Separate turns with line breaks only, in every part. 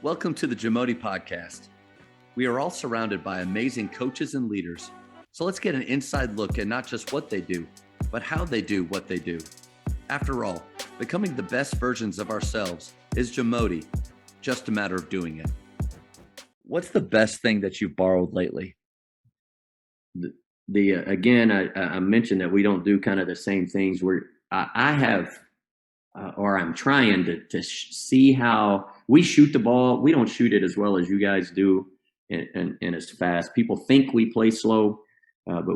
Welcome to the JAMODI podcast. We are all surrounded by amazing coaches and leaders. So let's get an inside look at not just what they do, but how they do what they do. After all, becoming the best versions of ourselves is JAMODI, just a matter of doing it. What's the best thing that you've borrowed lately?
I mentioned that we don't do kind of the same things. I'm trying to see how we shoot the ball. We don't shoot it as well as you guys do, and as fast. People think we play slow, but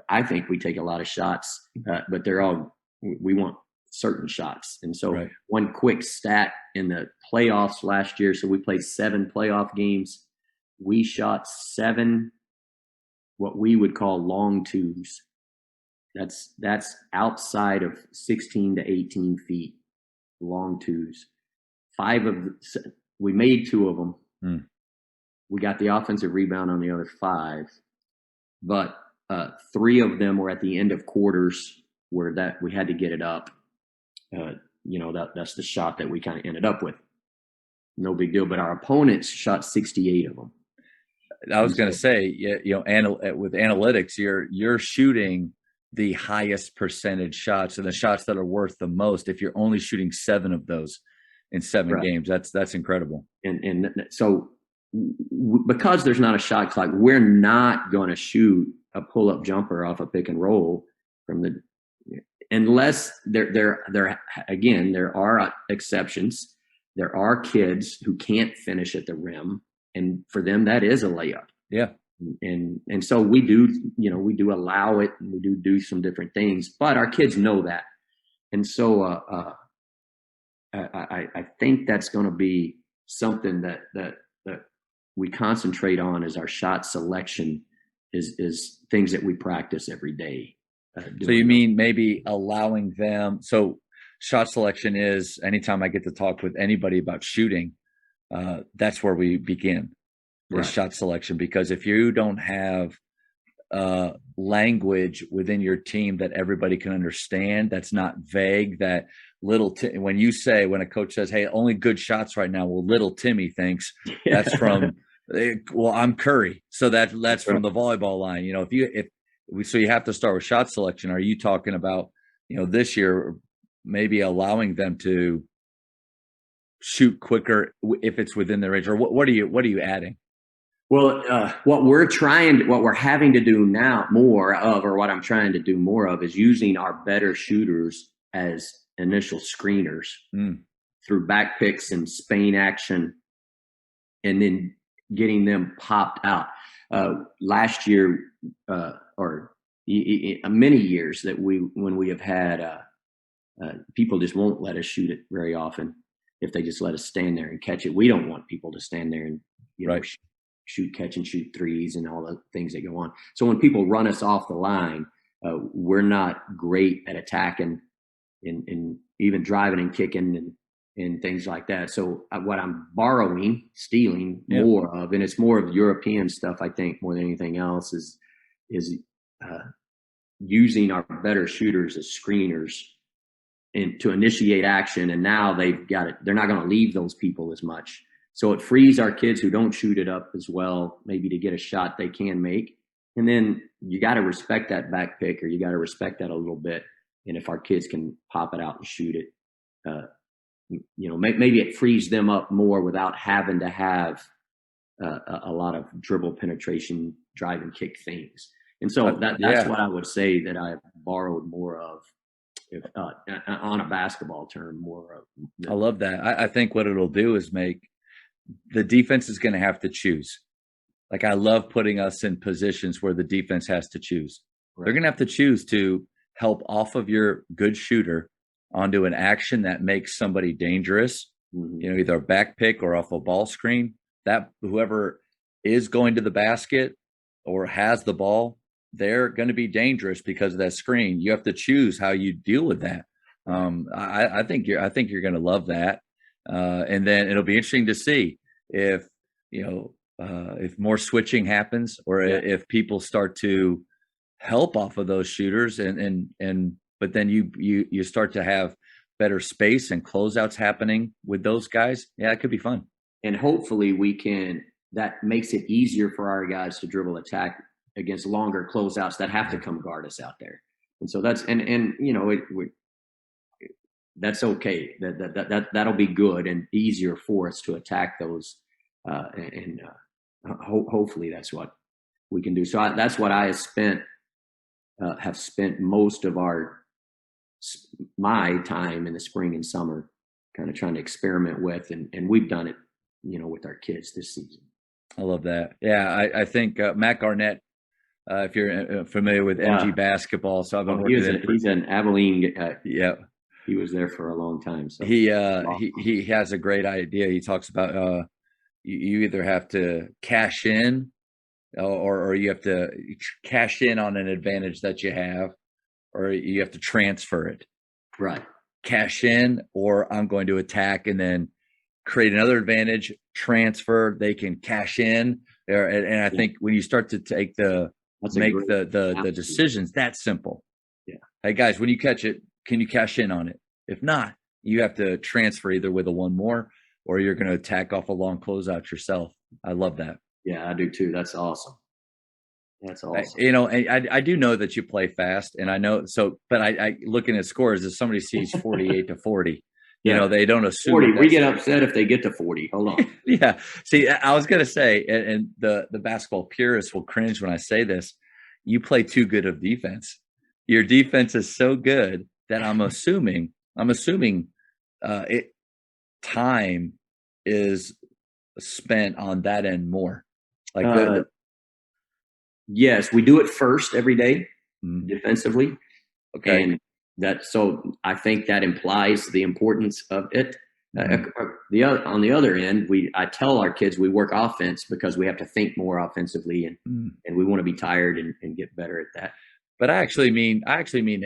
I think we take a lot of shots, but we want certain shots. And so right. One quick stat in the playoffs last year. So we played 7 playoff games. We shot 7, what we would call long twos. That's outside of 16 to 18 feet, long twos. We made 2 of them. We got the offensive rebound on the other 5, but 3 of them were at the end of quarters where that we had to get it up. That's the shot that we kind of ended up with. No big deal, but our opponents shot 68 of them.
I was going to say, with analytics, you're shooting the highest percentage shots and the shots that are worth the most. If you're only shooting 7 of those in 7 right. games, that's incredible.
And so because there's not a shot clock, we're not going to shoot a pull-up jumper off a pick and roll unless there are exceptions. There are kids who can't finish at the rim, and for them that is a layup.
Yeah.
And so we do allow it, and we do some different things, but our kids know that. And so I think that's going to be something that we concentrate on as our shot selection is things that we practice every day.
So you mean maybe allowing them, so shot selection is anytime I get to talk with anybody about shooting, that's where we begin. Right. Shot selection, because if you don't have language within your team that everybody can understand, that's not vague, that when a coach says, hey, only good shots right now, well, little Timmy thinks that's from I'm Curry, so that's right. From the volleyball line. So you have to start with shot selection. Are you talking about this year maybe allowing them to shoot quicker if it's within their range, or what are you adding?
Well, what we're having to do now more of, or what I'm trying to do more of, is using our better shooters as initial screeners through back picks and Spain action, and then getting them popped out. Last year, or many years when we have had people just won't let us shoot it very often. If they just let us stand there and catch it, we don't want people to stand there and
right.
shoot, catch and shoot threes and all the things that go on. So when people run us off the line, we're not great at attacking and even driving and kicking and things like that. So what I'm stealing more of, and it's more of European stuff, I think, more than anything else, is using our better shooters as screeners and to initiate action. And now they've got it. They're not going to leave those people as much. So it frees our kids who don't shoot it up as well, maybe to get a shot they can make. And then you got to respect that back pick, or you got to respect that a little bit. And if our kids can pop it out and shoot it, maybe it frees them up more without having to have a lot of dribble penetration, drive and kick things. And so that's what I would say that I've borrowed more of. On a basketball term, more of.
I love that. I think what it'll do is make the defense is going to have to choose. Like, I love putting us in positions where the defense has to choose. Right. They're going to have to choose to help off of your good shooter onto an action that makes somebody dangerous, either a back pick or off a ball screen. That whoever is going to the basket or has the ball, they're going to be dangerous because of that screen. You have to choose how you deal with that. I think you're going to love that. And then it'll be interesting to see if more switching happens, or if people start to help off of those shooters, but then you start to have better space and closeouts happening with those guys, yeah, it could be fun.
And hopefully that makes it easier for our guys to dribble attack against longer closeouts that have to come guard us out there. And so that's, that's okay. That'll be good and easier for us to attack those. Hopefully that's what we can do. So that's what I have spent most of my time in the spring and summer kind of trying to experiment with, and we've done it, with our kids this season.
I love that. Yeah. I think Matt Garnett, if you're familiar with MG basketball, so I've been working
he's an Abilene.
Yeah.
He was there for a long time. So
he has a great idea. He talks about you either have to cash in or you have to cash in on an advantage that you have, or you have to transfer it.
Right.
Cash in, or I'm going to attack and then create another advantage, transfer, they can cash in. And I think when you start to take the decisions, that's simple.
Yeah.
Hey guys, when you catch it, can you cash in on it? If not, you have to transfer either with a one more, or you're going to attack off a long closeout yourself. I love that.
Yeah, I do too. That's awesome. That's awesome.
I do know that you play fast, and I know but I looking at scores, if somebody sees 48-40, they don't assume
40. We get upset if they get to 40. Hold on.
Yeah. See, I was going to say, and the basketball purists will cringe when I say this, you play too good of defense. Your defense is so good that I'm assuming time is spent on that end more. Like
yes, we do it first every day defensively.
Okay.
And so I think that implies the importance of it. On the other end, I tell our kids we work offense because we have to think more offensively, and we want to be tired and get better at that.
But I actually mean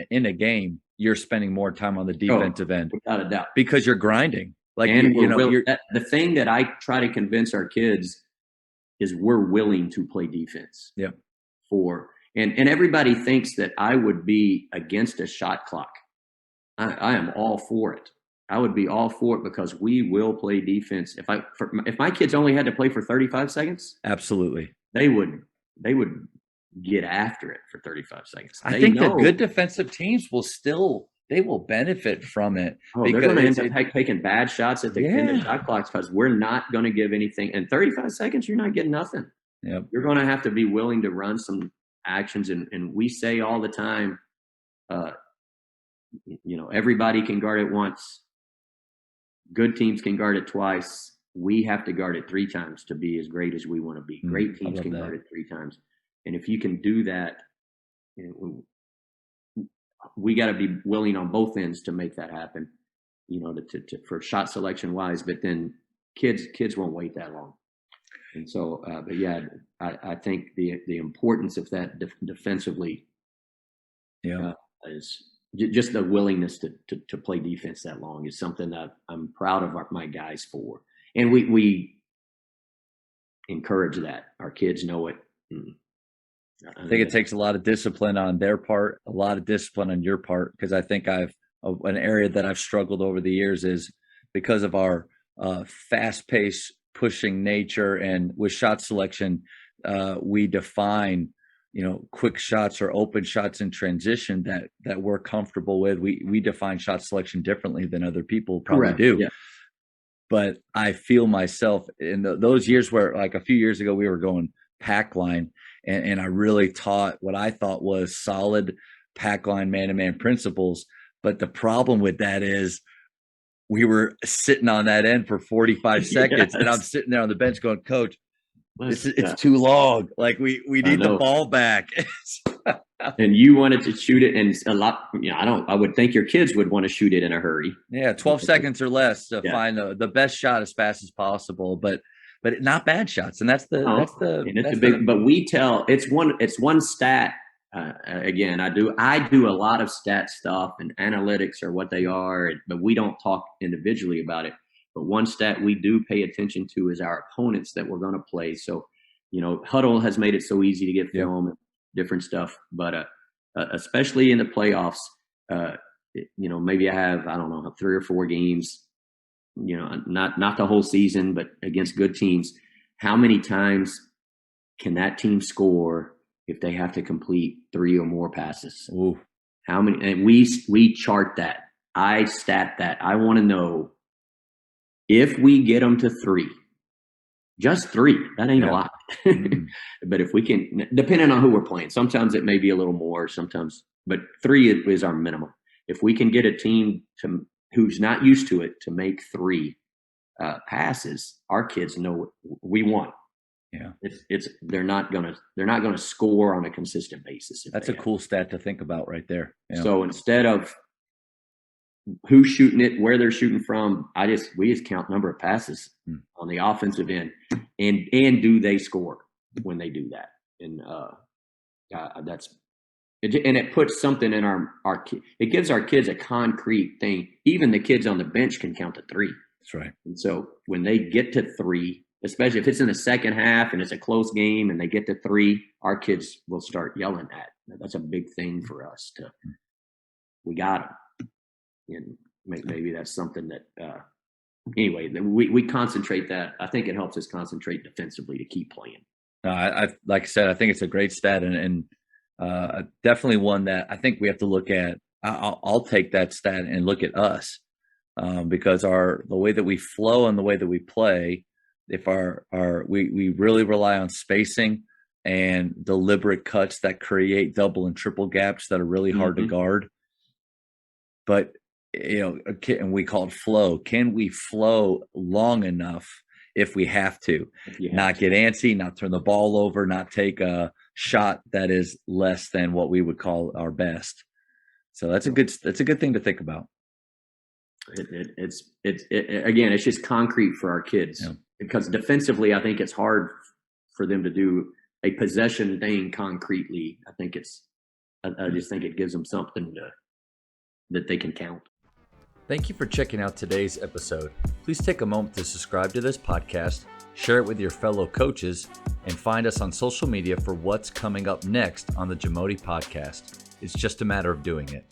in a game, you're spending more time on the defensive end,
without a doubt,
because you're grinding. Like,
the thing that I try to convince our kids is we're willing to play defense.
Yeah.
And everybody thinks that I would be against a shot clock. I am all for it. I would be all for it because we will play defense. If my kids only had to play for 35 seconds,
absolutely,
they would get after it for 35 seconds.
I think the good defensive teams will benefit from it.
They're going to end up taking bad shots at the end of shot clocks because we're not going to give anything. In 35 seconds, you're not getting nothing.
Yep.
You're going to have to be willing to run some actions. And we say all the time, everybody can guard it once. Good teams can guard it twice. We have to guard it 3 times to be as great as we want to be. Great teams can guard it 3 times. And if you can do that, we got to be willing on both ends to make that happen, for shot selection wise, but then kids won't wait that long. And so, but yeah, I think the importance of that defensively, is just the willingness to play defense that long is something that I'm proud of my guys for. And we encourage that. Our kids know it.
I think it takes a lot of discipline on their part, a lot of discipline on your part, because I think an area that I've struggled over the years is because of our fast-paced pushing nature, and with shot selection, we define, quick shots or open shots in transition that we're comfortable with. We define shot selection differently than other people probably do. Yeah. But I feel myself in those years where, like a few years ago, we were going pack line, and I really taught what I thought was solid pack line man-to-man principles. But the problem with that is we were sitting on that end for 45 seconds, and I'm sitting there on the bench going, Coach, it's too long. Like we need the ball back.
And you wanted to shoot it, and a lot. I would think your kids would want to shoot it in a hurry.
Yeah, 12 seconds or less to find the best shot as fast as possible, but not bad shots. And
but we tell it's one stat. Again, I do a lot of stat stuff, and analytics are what they are, but we don't talk individually about it. But one stat we do pay attention to is our opponents that we're going to play. So, Huddle has made it so easy to get film and different stuff, but especially in the playoffs, maybe I have, I don't know, 3 or 4 games, not the whole season, but against good teams. How many times can that team score if they have to complete 3 or more passes?
Ooh.
How many? And we chart that. I stat that. I want to know if we get them to 3, just 3. That ain't a lot. But if we can, depending on who we're playing, sometimes it may be a little more, sometimes, but 3 is our minimum. If we can get a team who's not used to it to make 3 passes, our kids know we won.
Yeah,
they're not gonna score on a consistent basis.
That's a cool stat to think about right there. Yeah.
So instead of who's shooting it, where they're shooting from, we just count number of passes on the offensive end, and do they score when they do that? And it puts something in our it gives our kids a concrete thing. Even the kids on the bench can count to 3.
That's right.
And so when they get to 3, especially if it's in the second half and it's a close game and they get to 3, our kids will start yelling at. That's a big thing for us we got them. And maybe that's something that, anyway, we concentrate that. I think it helps us concentrate defensively to keep playing.
I like I said, I think it's a great stat and definitely one that I think we have to look at. I'll take that stat and look at us because the way that we flow and the way that we play, if we really rely on spacing and deliberate cuts that create double and triple gaps that are really hard to guard. But and we call it flow. Can we flow long enough if we have to? Not get antsy, not turn the ball over, not take a shot that is less than what we would call our best. So that's a good thing to think about.
It's just concrete for our kids because defensively, I think it's hard for them to do a possession thing concretely. I just think it gives them something that they can count.
Thank you for checking out today's episode. Please take a moment to subscribe to this podcast, share it with your fellow coaches, and find us on social media for what's coming up next on the JAMODI podcast. It's just a matter of doing it.